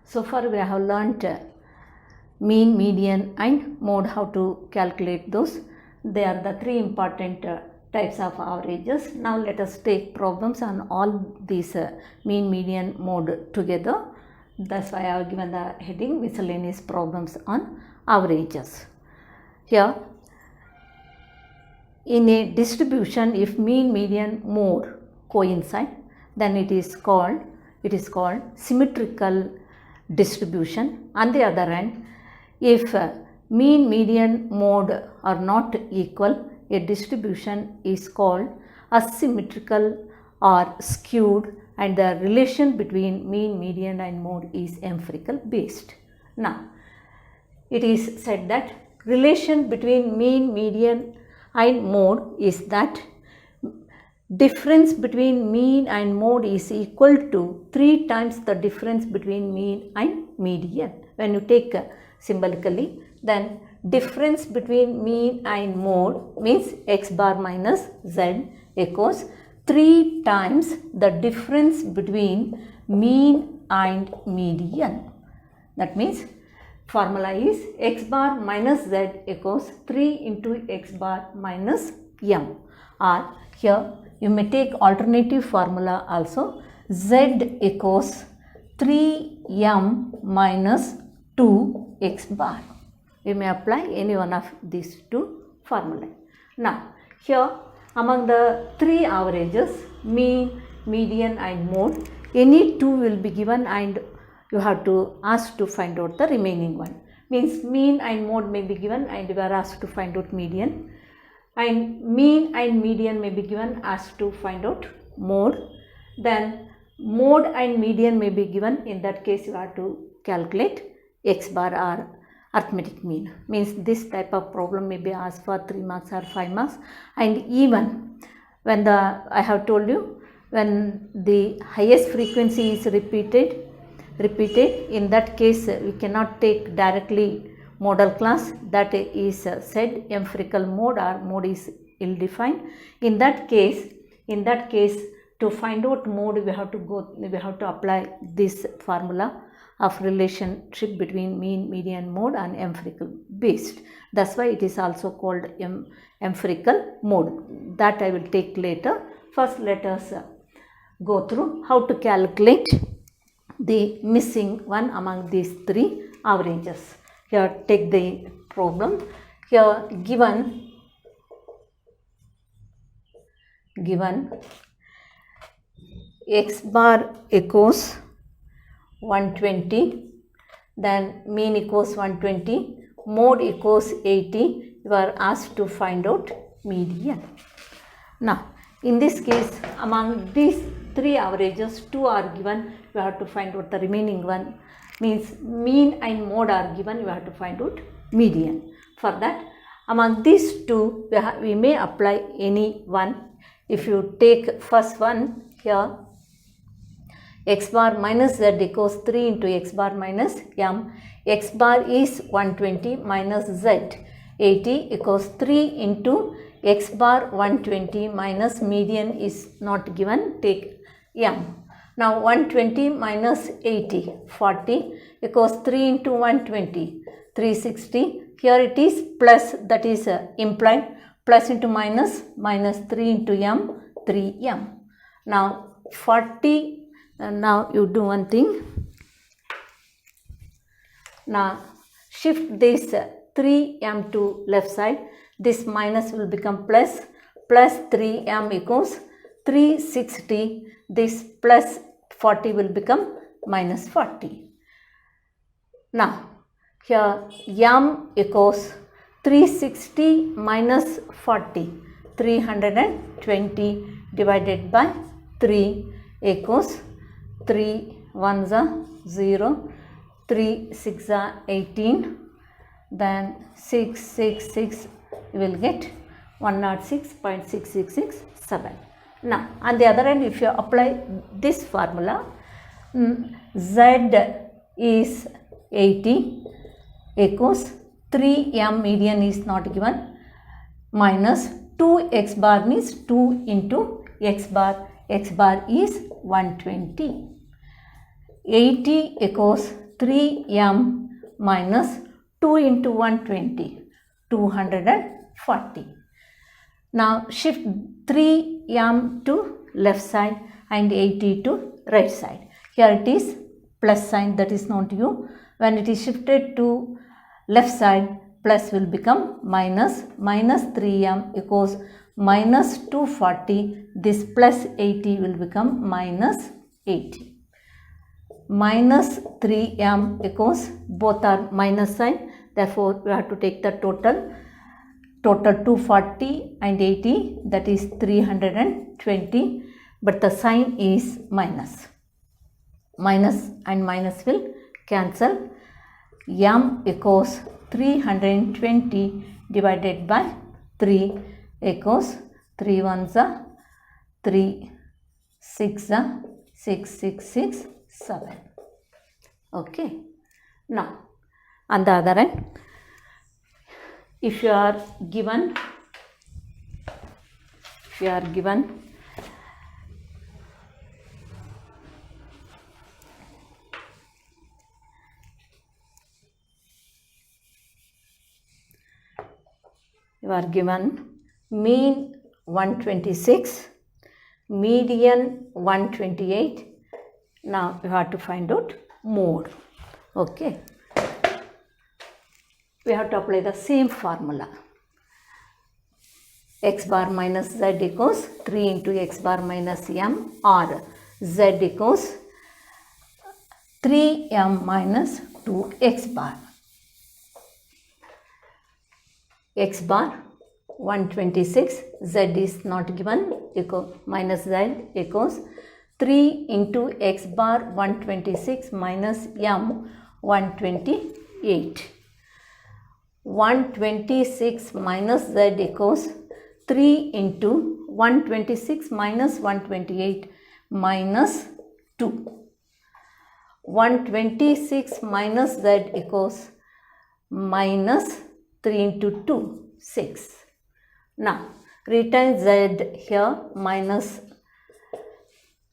So far we have learnt mean, median and mode, how to calculate those. They are the three important types of averages. Now let us take problems on all these mean, median, mode together. That's why I have given the heading miscellaneous problems on averages. Here, in a distribution, if mean, median, mode coincide, then it is called symmetrical distribution. On the other hand, if mean, median, mode are not equal, a distribution is called asymmetrical or skewed, and the relation between mean, median and mode is empirical based. Now, it is said that relation between mean, median and mode is that difference between mean and mode is equal to 3 times the difference between mean and median. When you take symbolically, then difference between mean and mode means x bar minus z equals 3 times the difference between mean and median. That means formula is x bar minus z equals 3 into x bar minus m, or here you may take alternative formula also, z equals 3m minus 2x bar. You may apply any one of these two formulae. Now, here among the three averages, mean, median and mode, any two will be given and you have to ask to find out the remaining one. Means mean and mode may be given and you are asked to find out median, and mean and median may be given, asked to find out mode. Then mode and median may be given, in that case you have to calculate x bar or arithmetic mean. Means this type of problem may be asked for 3 marks or 5 marks, and even when I have told you, when the highest frequency is repeated, in that case we cannot take directly modal class, that is said empirical mode, or mode is ill defined. In that case to find out mode we have to apply this formula of relationship between mean, median, mode and empirical based. That's why it is also called empirical mode. That I will take later. First let us go through how to calculate the missing one among these three averages. Here take the problem. Here given x bar equals 120, then mean equals 120, mode equals 80, you are asked to find out median. Now, in this case, among these three averages, 2 are given, you have to find out the remaining one. Means mean and mode are given, you have to find out median. For that, among these two, we may apply any one. If you take first one here, x bar minus z equals 3 into x bar minus m. X bar is 120 minus z 80 equals 3 into x bar 120 minus median is not given, take m. Now 120 minus 80, 40 equals 3 into 120, 360. Here it is plus, that is implied, plus into minus, minus 3 into m, 3m. Now 40. Now you do one thing. Now shift this 3m to left side. This minus will become plus. Plus 3m equals 360. This plus 40 will become minus 40. Now here m equals 360 minus 40. 320 divided by 3 equals 3 1s are 0, 3 6 are 18, then 6 6 6 you will get 106.6667. Now on the other hand, if you apply this formula, z is 80 equals 3m, median is not given, minus 2x bar means 2 into x bar is 120. 80 equals 3m minus 2 into 120, 240. Now shift 3m to left side and 80 to right side. Here it is plus sign, that is not u. When it is shifted to left side, plus will become minus. Minus 3m equals minus 240. This plus 80 will become minus 80. Minus 3m equals, both are minus sign, therefore we have to take the total 240 and 80, that is 320, but the sign is minus. Minus and minus will cancel. M equals 320 divided by 3 equals 3 ones are 3, 6 are 6, 6, 6, 7. Okay. Now on the other end, if you are given mean 126, median 128. Now you have to find out mode. Okay. We have to apply the same formula. X bar minus z equals 3 into x bar minus m, or z equals 3m minus 2x bar. X bar 126, z is not given, minus z equals 3 into x bar 126 minus m 128. 126 minus z equals 3 into 126 minus 128 minus 2. 126 minus z equals minus 3 into 2, 6. Now return z here, minus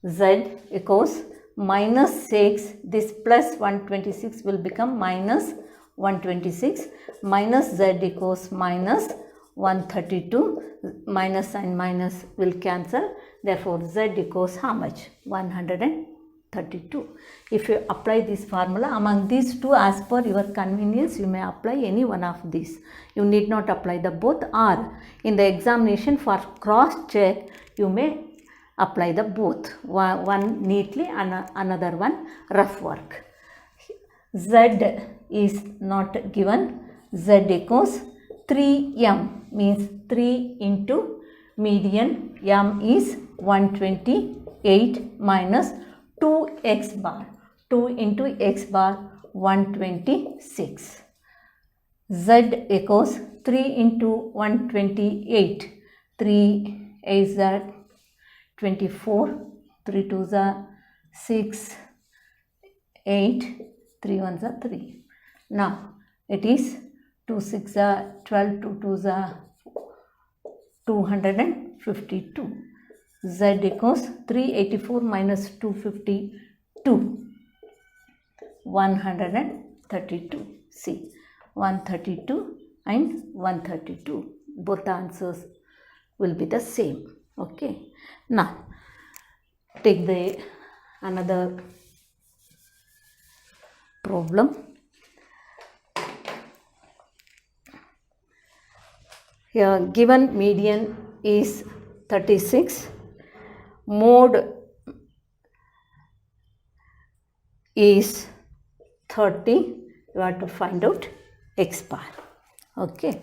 z equals minus 6. This plus 126 will become minus 126, minus z equals minus 132. Minus and minus will cancel, therefore z equals how much? 132. If you apply this formula among these two, as per your convenience, you may apply any one of these. You need not apply the both, or in the examination for cross check you may apply the both, one neatly and another one rough work. Z is not given. Z equals 3m, means 3 into median, m is 128 minus 2x bar, 2 into x bar 126. Z equals 3 into 128, 3 is that 24, 3 2s are 6, 8, 3 1s are 3. Now it is 2 6 are 12, 2 2s are 252. Z equals 384 minus 252, 132. See, 132 and 132, both answers will be the same. Okay. Now take the another problem. Here given median is 36, mode is 30, you have to find out x bar. Okay.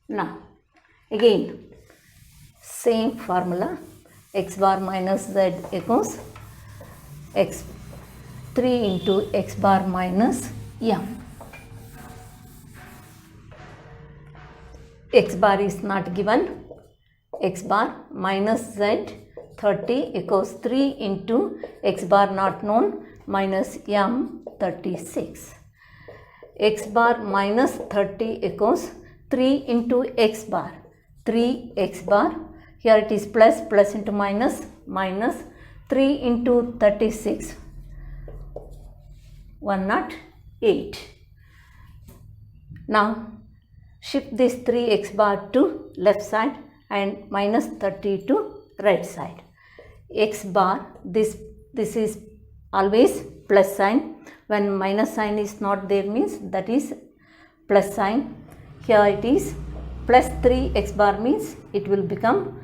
Now again same formula, x bar minus z equals 3 into x bar minus m. X bar is not given. X bar minus z 30 equals 3 into x bar not known minus m 36. X bar minus 30 equals 3 into x bar, 3x bar, here it is plus, plus into minus, minus 3 into 36, 108. Now shift this 3x bar to left side and minus 30 to right side. X bar, this is always plus sign. When minus sign is not there means that is plus sign. Here it is plus 3x bar means it will become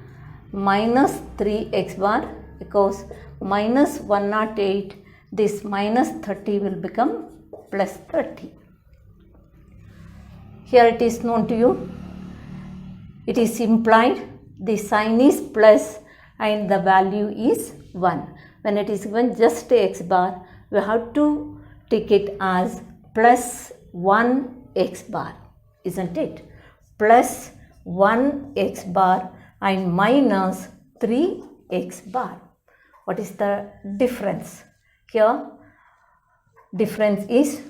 minus 3x bar, because minus 108, this minus 30 will become plus 30. Here it is known to you, it is implied the sign is plus and the value is 1. When it is given just x bar, we have to take it as plus 1x bar, isn't it? Plus 1x bar and minus 3x bar. What is the difference? Here difference is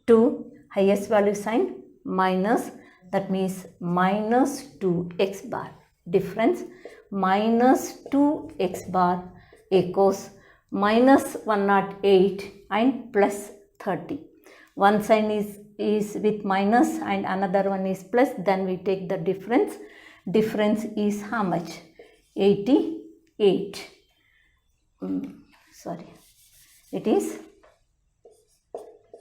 2, highest value sign minus, that means minus 2x bar. Difference minus 2x bar equals minus 108 and plus 30. One sign is with minus and another one is plus, then we take the difference. Difference is how much? 88. It is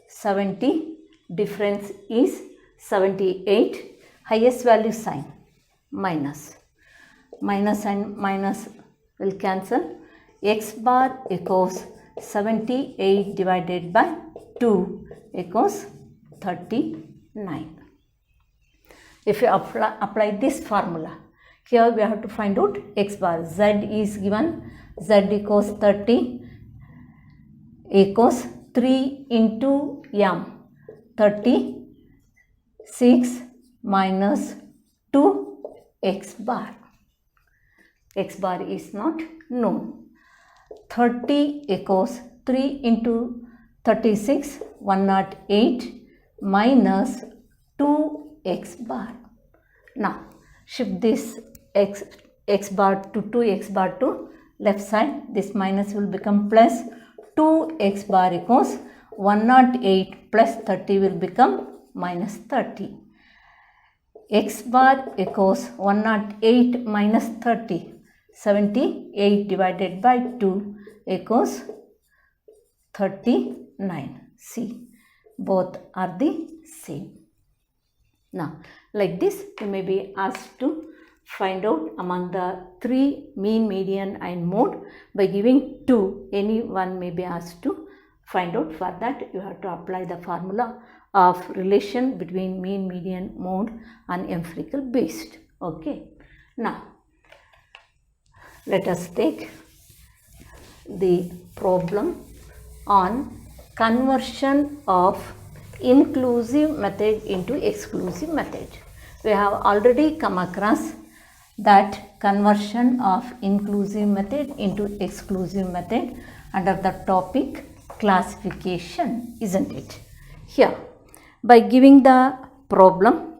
70. Difference is 78. Highest value sign minus. Minus and minus will cancel. X bar equals 78 divided by 2 equals 39. If you apply this formula, here we have to find out x bar. Z is given, z equals 30 equals 3 into m, 36 minus 2 x bar. X bar is not known. 30 equals 3 into 36, 108 minus 2x bar. Now shift this x bar to 2x bar to left side. This minus will become plus. 2x bar equals 108 plus 30 will become minus 30. X bar equals 108 minus 30. 78 divided by 2 equals 39. See, both are the same. Now, like this, you may be asked to find out among the 3 mean, median and mode by giving 2. Any one may be asked to find out. For that, you have to apply the formula of relation between mean, median, mode and empirical based. Okay. Now, let us take the problem on conversion of inclusive method into exclusive method. We have already come across that conversion of inclusive method into exclusive method under the topic classification, isn't it? Here, by giving the problem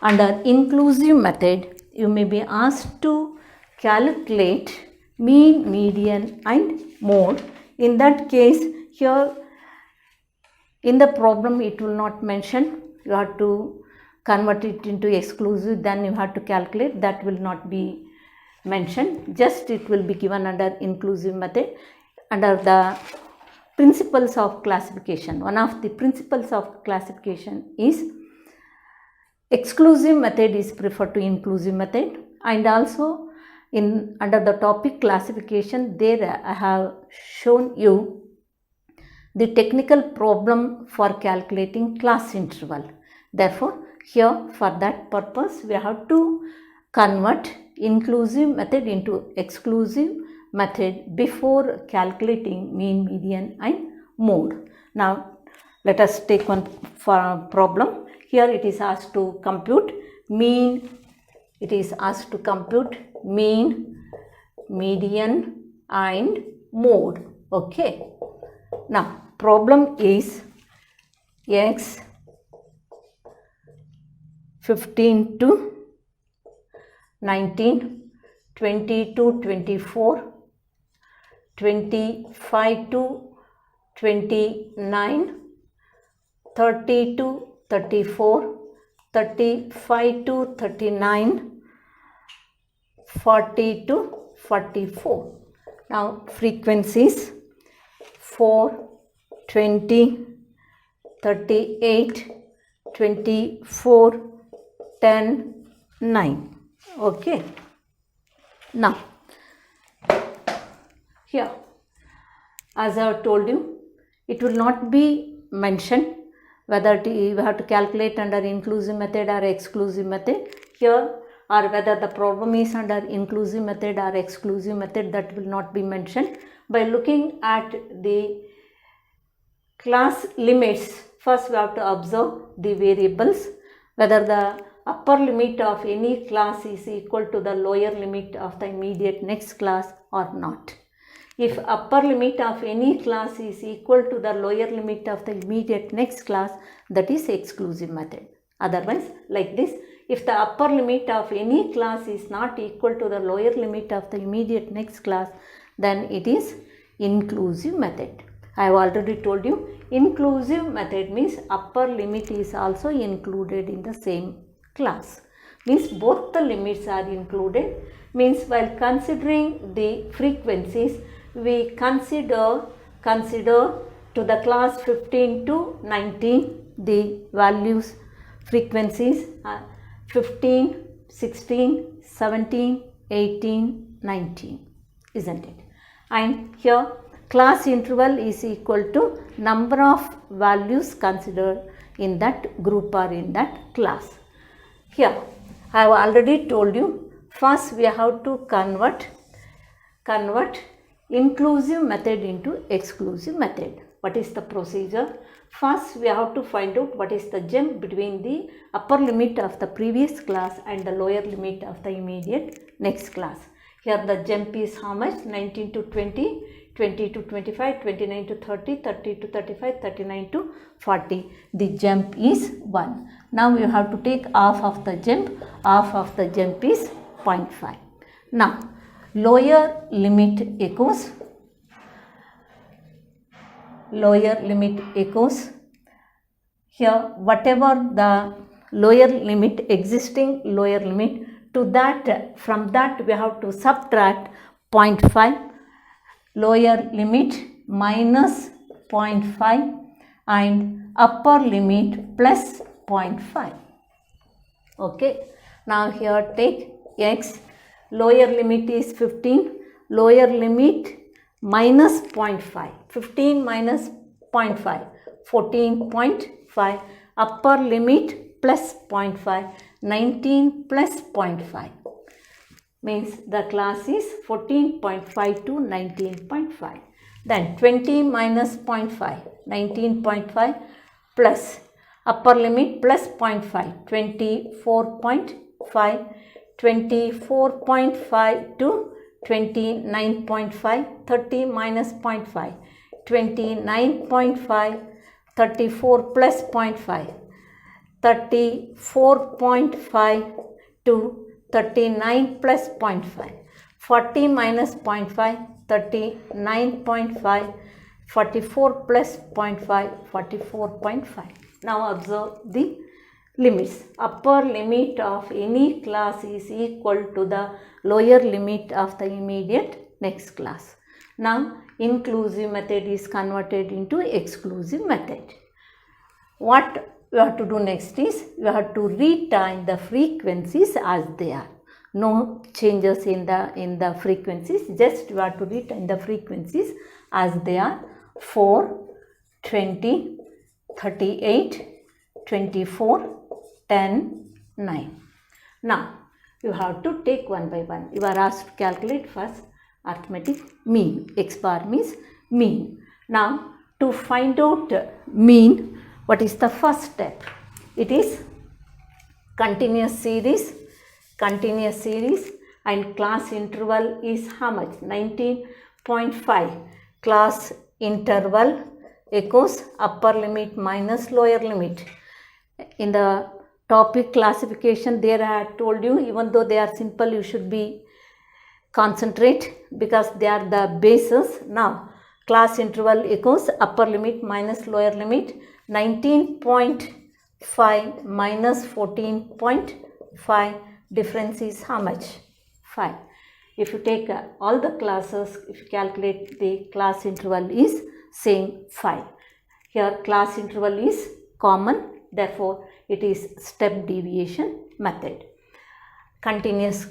under inclusive method, you may be asked to calculate mean, median and mode. In that case, here in the problem it will not mention. You have to convert it into exclusive, then you have to calculate. That will not be mentioned. Just it will be given under inclusive method under the principles of classification. One of the principles of classification is exclusive method is preferred to inclusive method, and also in under the topic classification, there I have shown you the technical problem for calculating class interval. Therefore, here for that purpose we have to convert inclusive method into exclusive method before calculating mean, median and mode. Now let us take one problem. Here it is asked to compute mean, mean, median and mode. Okay. Now problem is x 15 to 19, 20 to 24, 25 to 29, 30 to 34, 35 to 39, 40 to 44. Now frequencies 4, 20, 38, 24, 10, 9. Okay. Now here, as I have told you, it will not be mentioned whether you have to calculate under inclusive method or exclusive method here, or whether the problem is under inclusive method or exclusive method, that will not be mentioned. By looking at the class limits, first we have to observe the variables, whether the upper limit of any class is equal to the lower limit of the immediate next class or not. If upper limit of any class is equal to the lower limit of the immediate next class, that is exclusive method. Otherwise, like this, if the upper limit of any class is not equal to the lower limit of the immediate next class, then it is inclusive method. I have already told you, inclusive method means upper limit is also included in the same class. Means both the limits are included. Means while considering the frequencies, we consider to the class 15 to 19 the values frequencies 15, 16, 17, 18, 19, isn't it? And here class interval is equal to number of values considered in that group or in that class. Here I have already told you, first we have to convert inclusive method into exclusive method. What is the procedure? First we have to find out what is the jump between the upper limit of the previous class and the lower limit of the immediate next class. Here the jump is how much? 19 to 20, 20 to 25, 29 to 30, 30 to 35, 39 to 40. The jump is 1. Now you have to take half of the jump. Half of the jump is 0.5. Now lower limit equals here whatever the lower limit, existing lower limit, to that, from that we have to subtract 0.5, lower limit minus 0.5 and upper limit plus 0.5. Okay. Now here take x, lower limit is 15, lower limit minus 0.5, 15 minus 0.5, 14.5, upper limit plus 0.5, 19 plus 0.5, means the class is 14.5 to 19.5. Then 20 minus 0.5, 19.5 plus upper limit plus 0.5, 24.5, 24.5 to 29.5, 30 minus 0.5, 29.5, 34 plus 0.5, 34.5 to 39 plus 0.5, 40 minus 0.5, 39.5, 44 plus 0.5, 44.5. Now observe the limits. Upper limit of any class is equal to the lower limit of the immediate next class. Now inclusive method is converted into exclusive method. What we have to do next is we have to retain the frequencies as they are. No changes in the frequencies, just we have to retain the frequencies as they are. 4, 20, 38, 24, 10, 9. Now you have to take one by one. You are asked to calculate first arithmetic mean. X bar means mean. Now to find out mean, what is the first step? It is continuous series and class interval is how much? 19.5. Class interval equals upper limit minus lower limit. In the topic classification there I had told you, even though they are simple, you should be concentrate because they are the basis. Now class interval equals upper limit minus lower limit. 19.5 minus 14.5, difference is how much? 5. If you take all the classes, if you calculate the class interval is same 5. Here class interval is common, therefore it is step deviation method. Continuous,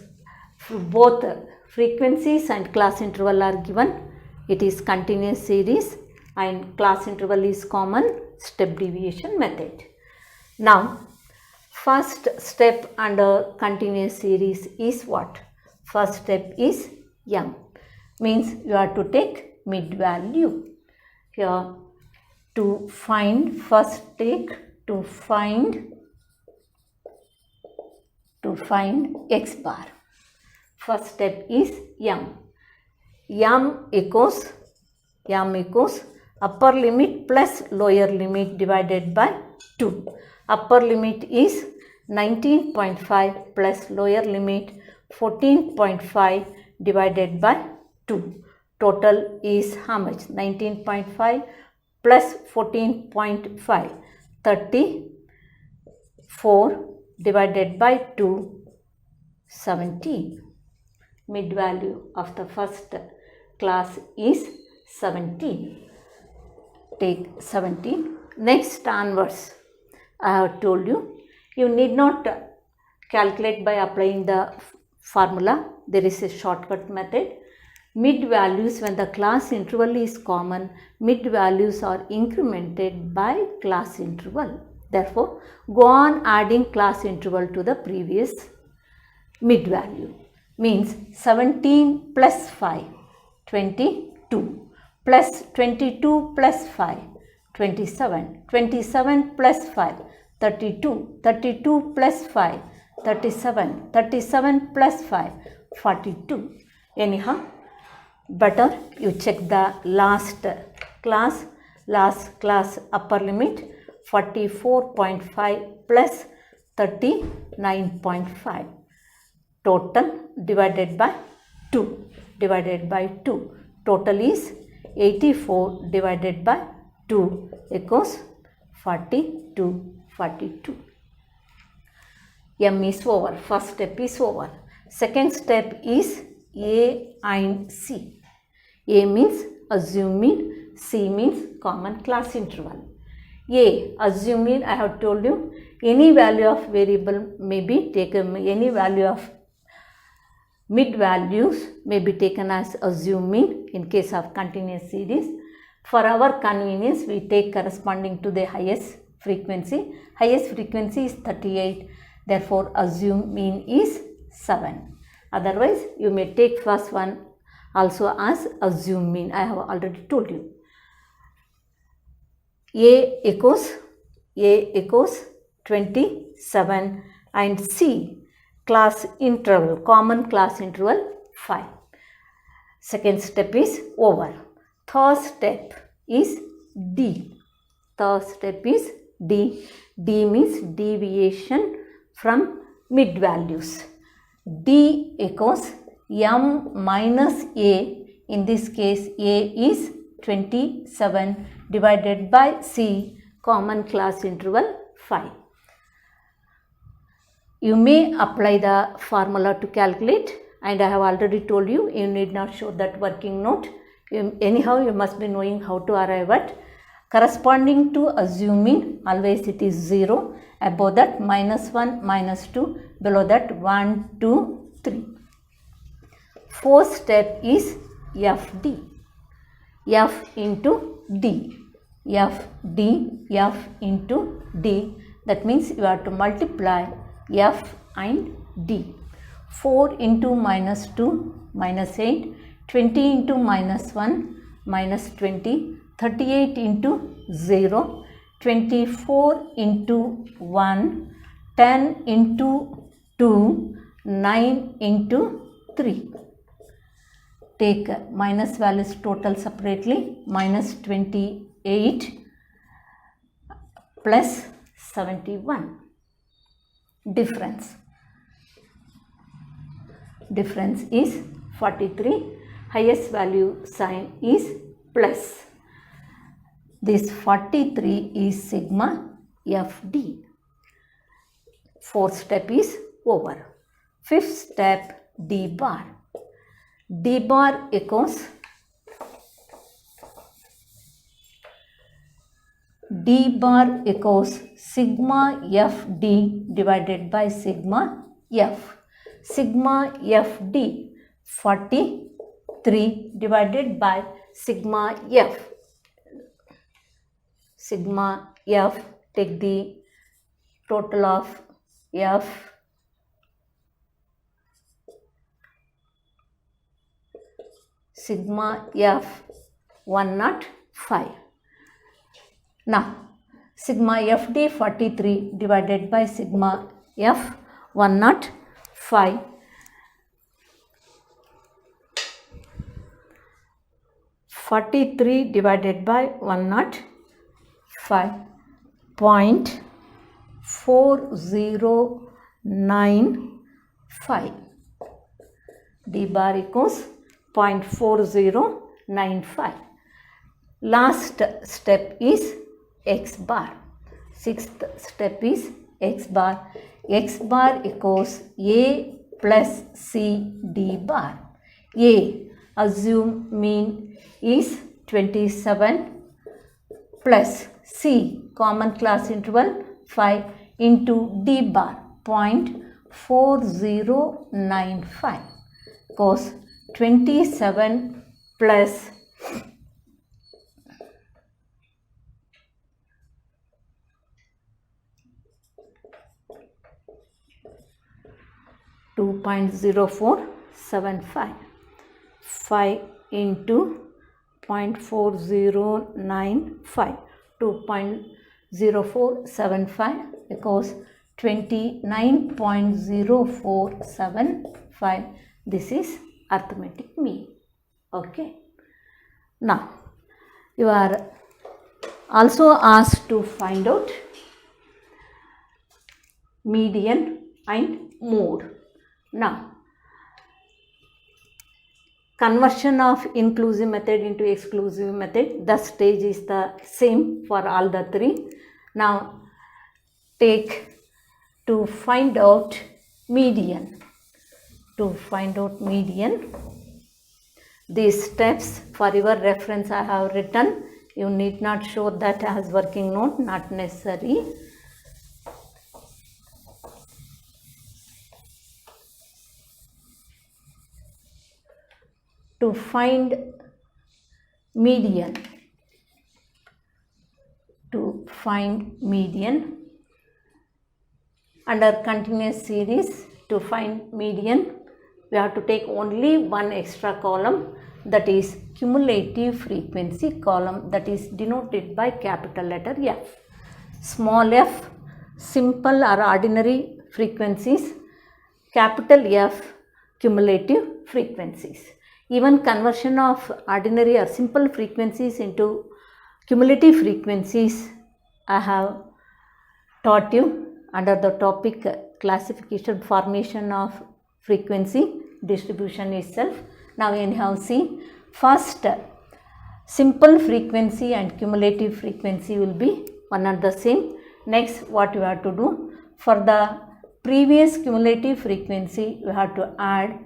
both frequencies and class interval are given. It is continuous series and class interval is common, step deviation method. Now, first step under continuous series is what? First step is M. Means you have to take mid value. Here to find, first take to find x bar. First step is M. M equals upper limit plus lower limit divided by 2. Upper limit is 19.5 plus lower limit 14.5 divided by 2. Total is how much? 19.5 plus 14.5, 34 divided by 2, 17. Mid value of the first class is 17. Take 17. Next onwards, I have told you, you need not calculate by applying the formula. There is a shortcut method. Mid values, when the class interval is common, mid values are incremented by class interval. Therefore, go on adding class interval to the previous mid value. Means 17 plus 5, 22, plus 22 plus 5, 27, 27 plus 5, 32, 32 plus 5, 37, 37 plus 5, 42. Anyhow, better you check the last class upper limit 44.5 plus 39.5. Total divided by 2. Total is 84 divided by 2 equals 42. M is over. First step is over. Second step is A and C. A means assuming, C means common class interval. A, assuming, I have told you, any value of variable may be taken, any value of mid values may be taken as assuming in case of continuous series. For our convenience, we take corresponding to the highest frequency. Highest frequency is 38. Therefore, assume mean is 7. Otherwise, you may take first one also as assume mean. I have already told you. A equals 27 and C class interval, common class interval 5. Second step is over. Third step is D. D means deviation from mid values. D equals M minus A. In this case, A is 27 divided by C, common class interval 5. You may apply the formula to calculate, and I have already told you, you need not show that working note. Anyhow, you must be knowing how to arrive at corresponding to assuming, always it is 0, above that -1, -2, below that 1, 2, 3. Fourth step is FD. F into D. F into D. That means you have to multiply F and D. 4 into -2, -8. 20 into -1, -20. 38 into 0. 24 into 1. 10 into 2. 9 into 3. Take minus values total separately. -28 plus 71. Difference is 43. Highest value sign is plus this 43 is sigma FD. Fourth step is over. Fifth step, D bar. D bar equals sigma FD divided by sigma F. Sigma FD 43 divided by sigma F. Sigma F, take the total of F. Sigma F 105. Now, sigma FD 43 divided by sigma F 105. divided by 105, 0.4095. D bar equals 0.4095. Last step is X bar. Sixth step is X bar. X bar equals A plus C D bar. A, assume mean is 27 plus C, common class interval 5 into D bar 0.4095 equals 27 plus 2.0475. 5 into 0.4095, 2.0475 equals 29.0475. This is arithmetic mean. Okay. Now, you are also asked to find out median and mode. Now, conversion of inclusive method into exclusive method, the stage is the same for all the three. Now, take to find out median. To find out median, these steps for your reference I have written. You need not show that as working note, not necessary. To find median, under continuous series, to find median, we have to take only one extra column, that is cumulative frequency column, that is denoted by capital letter F. Small f, simple or ordinary frequencies, capital F, cumulative frequencies. Even conversion of ordinary or simple frequencies into cumulative frequencies I have taught you under the topic classification formation of frequency distribution itself. Now anyhow see, first simple frequency and cumulative frequency will be one and the same. Next, what you have to do, for the previous cumulative frequency you have to add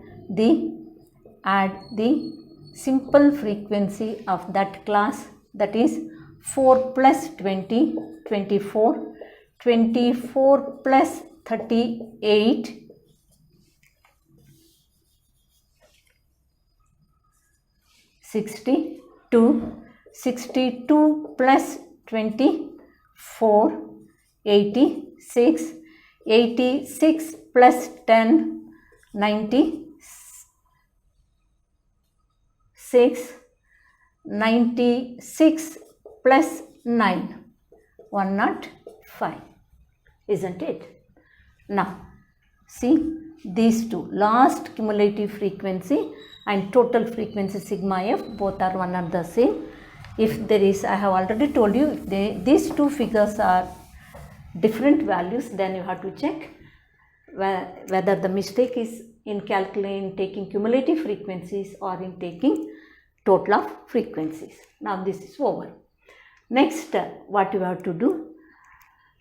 the simple frequency of that class, that is 4 plus 20, 24, 24 plus 38, 62, 62 plus 24, 86, 86 plus 10, 96, 96 plus 9, 105, isn't it? Now, see these two, last cumulative frequency and total frequency sigma f, both are one and the same. If there is, I have already told you, if these two figures are different values, then you have to check whether the mistake is in calculating taking cumulative frequencies or in taking total of frequencies. Now this is over. Next, what you have to do,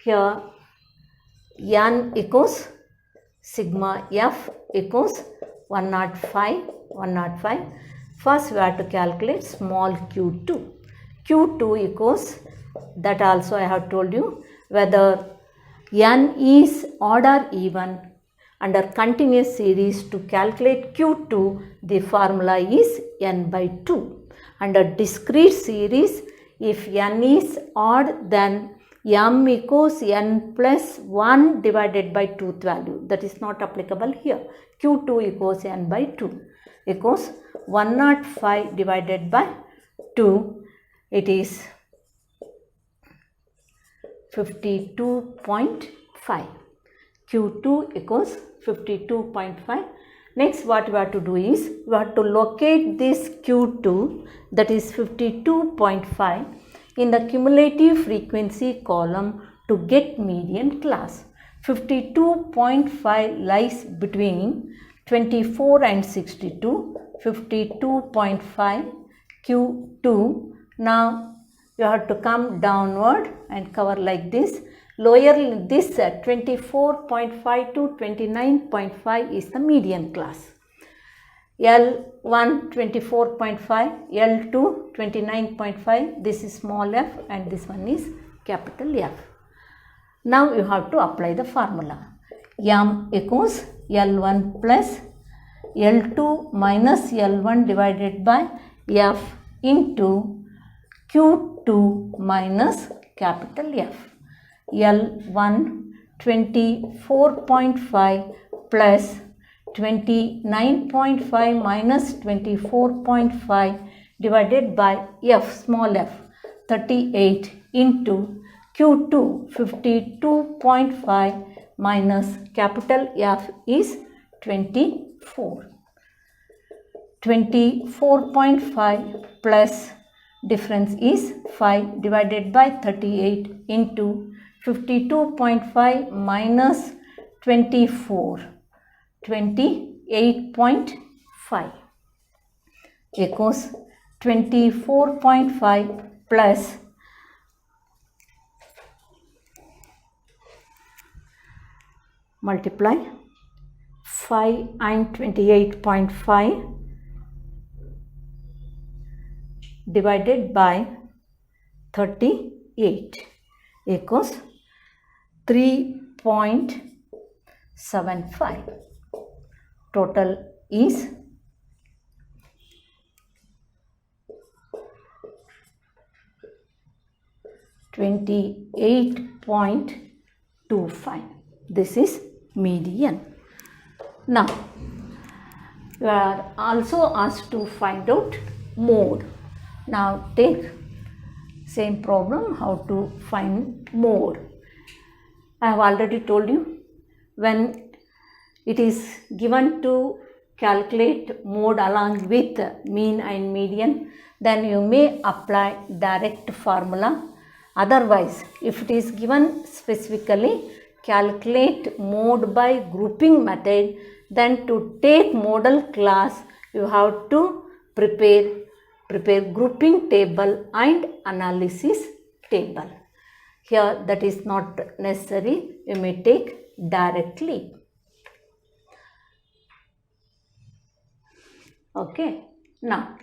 here n equals sigma f equals 105. First we have to calculate small q2. Q2 equals, that also I have told you, whether n is odd or even. Under continuous series, to calculate Q2, the formula is n by 2. Under discrete series, if n is odd, then m equals n plus 1 divided by 2th value. That is not applicable here. Q2 equals n by 2 equals 105 divided by 2. It is 52.5. Q2 equals 52.5. Next, what we have to do is, we have to locate this Q2, that is 52.5, in the cumulative frequency column to get median class. 52.5 lies between 24 and 62. 52.5 Q2. Now you have to come downward and cover like this. Lower this 24.5 to 29.5 is the median class. L1 24.5, L2 29.5, this is small f and this one is capital F. Now you have to apply the formula. M equals L1 plus L2 minus L1 divided by F into Q2 minus capital F. L1 24.5 plus 29.5 minus 24.5 divided by F, small f, 38 into Q2 52.5 minus capital F is 24. 24.5 plus difference is 5 divided by 38 into 52.5 minus 24, 28.5 equals 24.5 plus multiply 5 and 28.5 divided by 38 equals 3.75. Total is 28.25. This is median. Now, you are also asked to find out mode. Now, take same problem, how to find mode. I have already told you, when it is given to calculate mode along with mean and median, then you may apply direct formula. Otherwise, if it is given specifically calculate mode by grouping method, then to take modal class, you have to prepare grouping table and analysis table. Here that is not necessary, you may take directly. Okay, now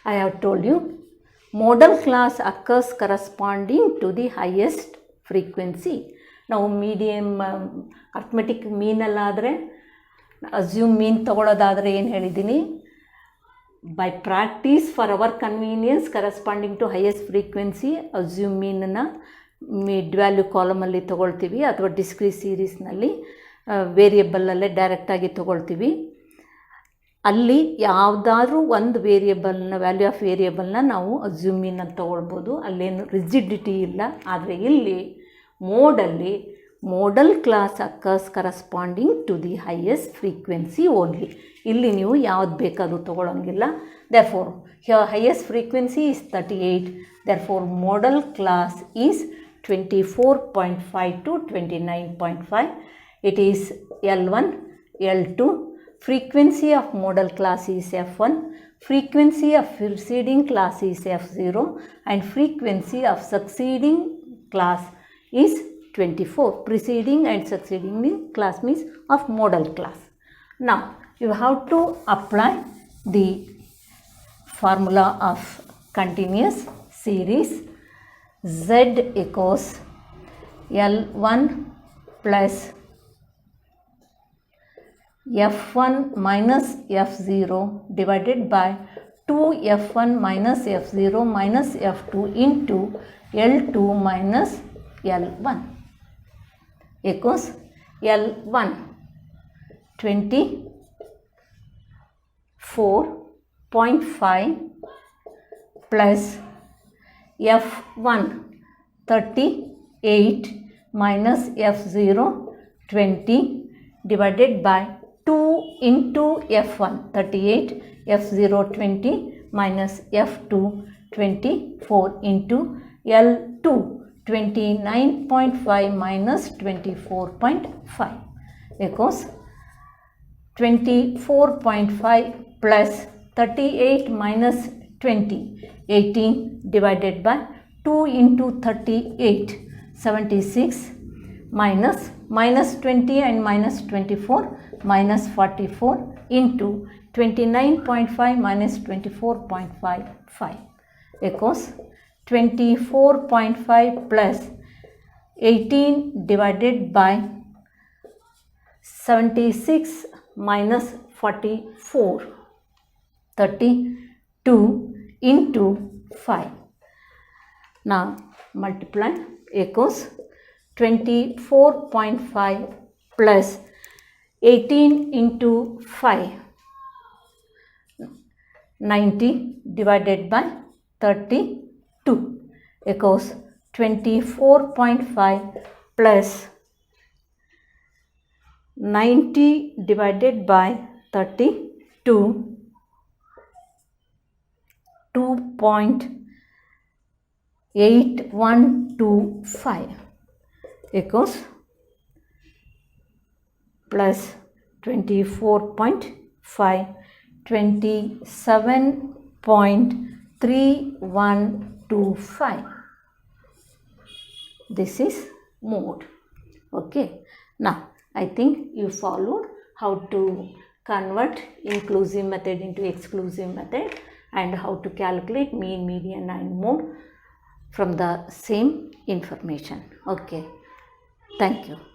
I have told you modal class occurs corresponding to the highest frequency. Now medium arithmetic mean alladre assume mean ತಗೊಳ್ಳೋದಾದರೆ ಏನು ಹೇಳಿದ್ದೀನಿ, by practice for our convenience corresponding to highest frequency assume mean ಅನ್ನು mid value ಕಾಲಮಲ್ಲಿ ತೊಗೊಳ್ತೀವಿ ಅಥವಾ discrete ಸೀರೀಸ್ನಲ್ಲಿ ವೇರಿಯಬಲಲ್ಲೇ ಡೈರೆಕ್ಟಾಗಿ ತೊಗೊಳ್ತೀವಿ. ಅಲ್ಲಿ ಯಾವುದಾದ್ರೂ ಒಂದು ವೇರಿಯಬಲ್ನ ವ್ಯಾಲ್ಯೂ ಆಫ್ ವೇರಿಯಬಲ್ನ ನಾವು ಅಸ್ಯೂಮ್ ಮೀನ್ ಅಂತ ತೊಗೊಳ್ಬೋದು, ಅಲ್ಲೇನು ರಿಜಿಡಿಟಿ ಇಲ್ಲ. ಆದರೆ ಇಲ್ಲಿ ಮೋಡಲ್ಲಿ modal class occurs corresponding to the highest frequency only. ಇಲ್ಲಿ ನೀವು ಯಾವ್ದು ಬೇಕಾದರೂ ತೊಗೊಳಂಗಿಲ್ಲ. Therefore here highest frequency is 38. Therefore modal class is 24.5 to 29.5. It is L1, L2. Frequency of modal class is F1. frequency of preceding class is F0 and frequency of succeeding class is 24. Preceding and succeeding class means of model class. Now you have to apply the formula of continuous series. Z equals L1 plus F1 minus F0 divided by 2F1 minus F0 minus F2 into L2 minus L1 equals L1 24.5 plus F1 38 minus F0 20 divided by 2 into F1 38 F0 20 minus F2 24 into L2 29.5 minus 24.5 equals 24.5 plus 38 minus 20 18 divided by 2 into 38 76 minus 20 and minus 24 minus 44 into 29.5 minus 24.55 equals 24.5 plus 18 divided by 76 minus 44 32 into 5. Now multiply equals 24.5 plus 18 into 5 90 divided by 32 equals 24.5 plus 90 divided by 32 2.8125 equals plus 24.5 27.3125. This is mode. Okay. Now I think you followed how to convert inclusive method into exclusive method and how to calculate mean, median and mode from the same information. Okay. Thank you.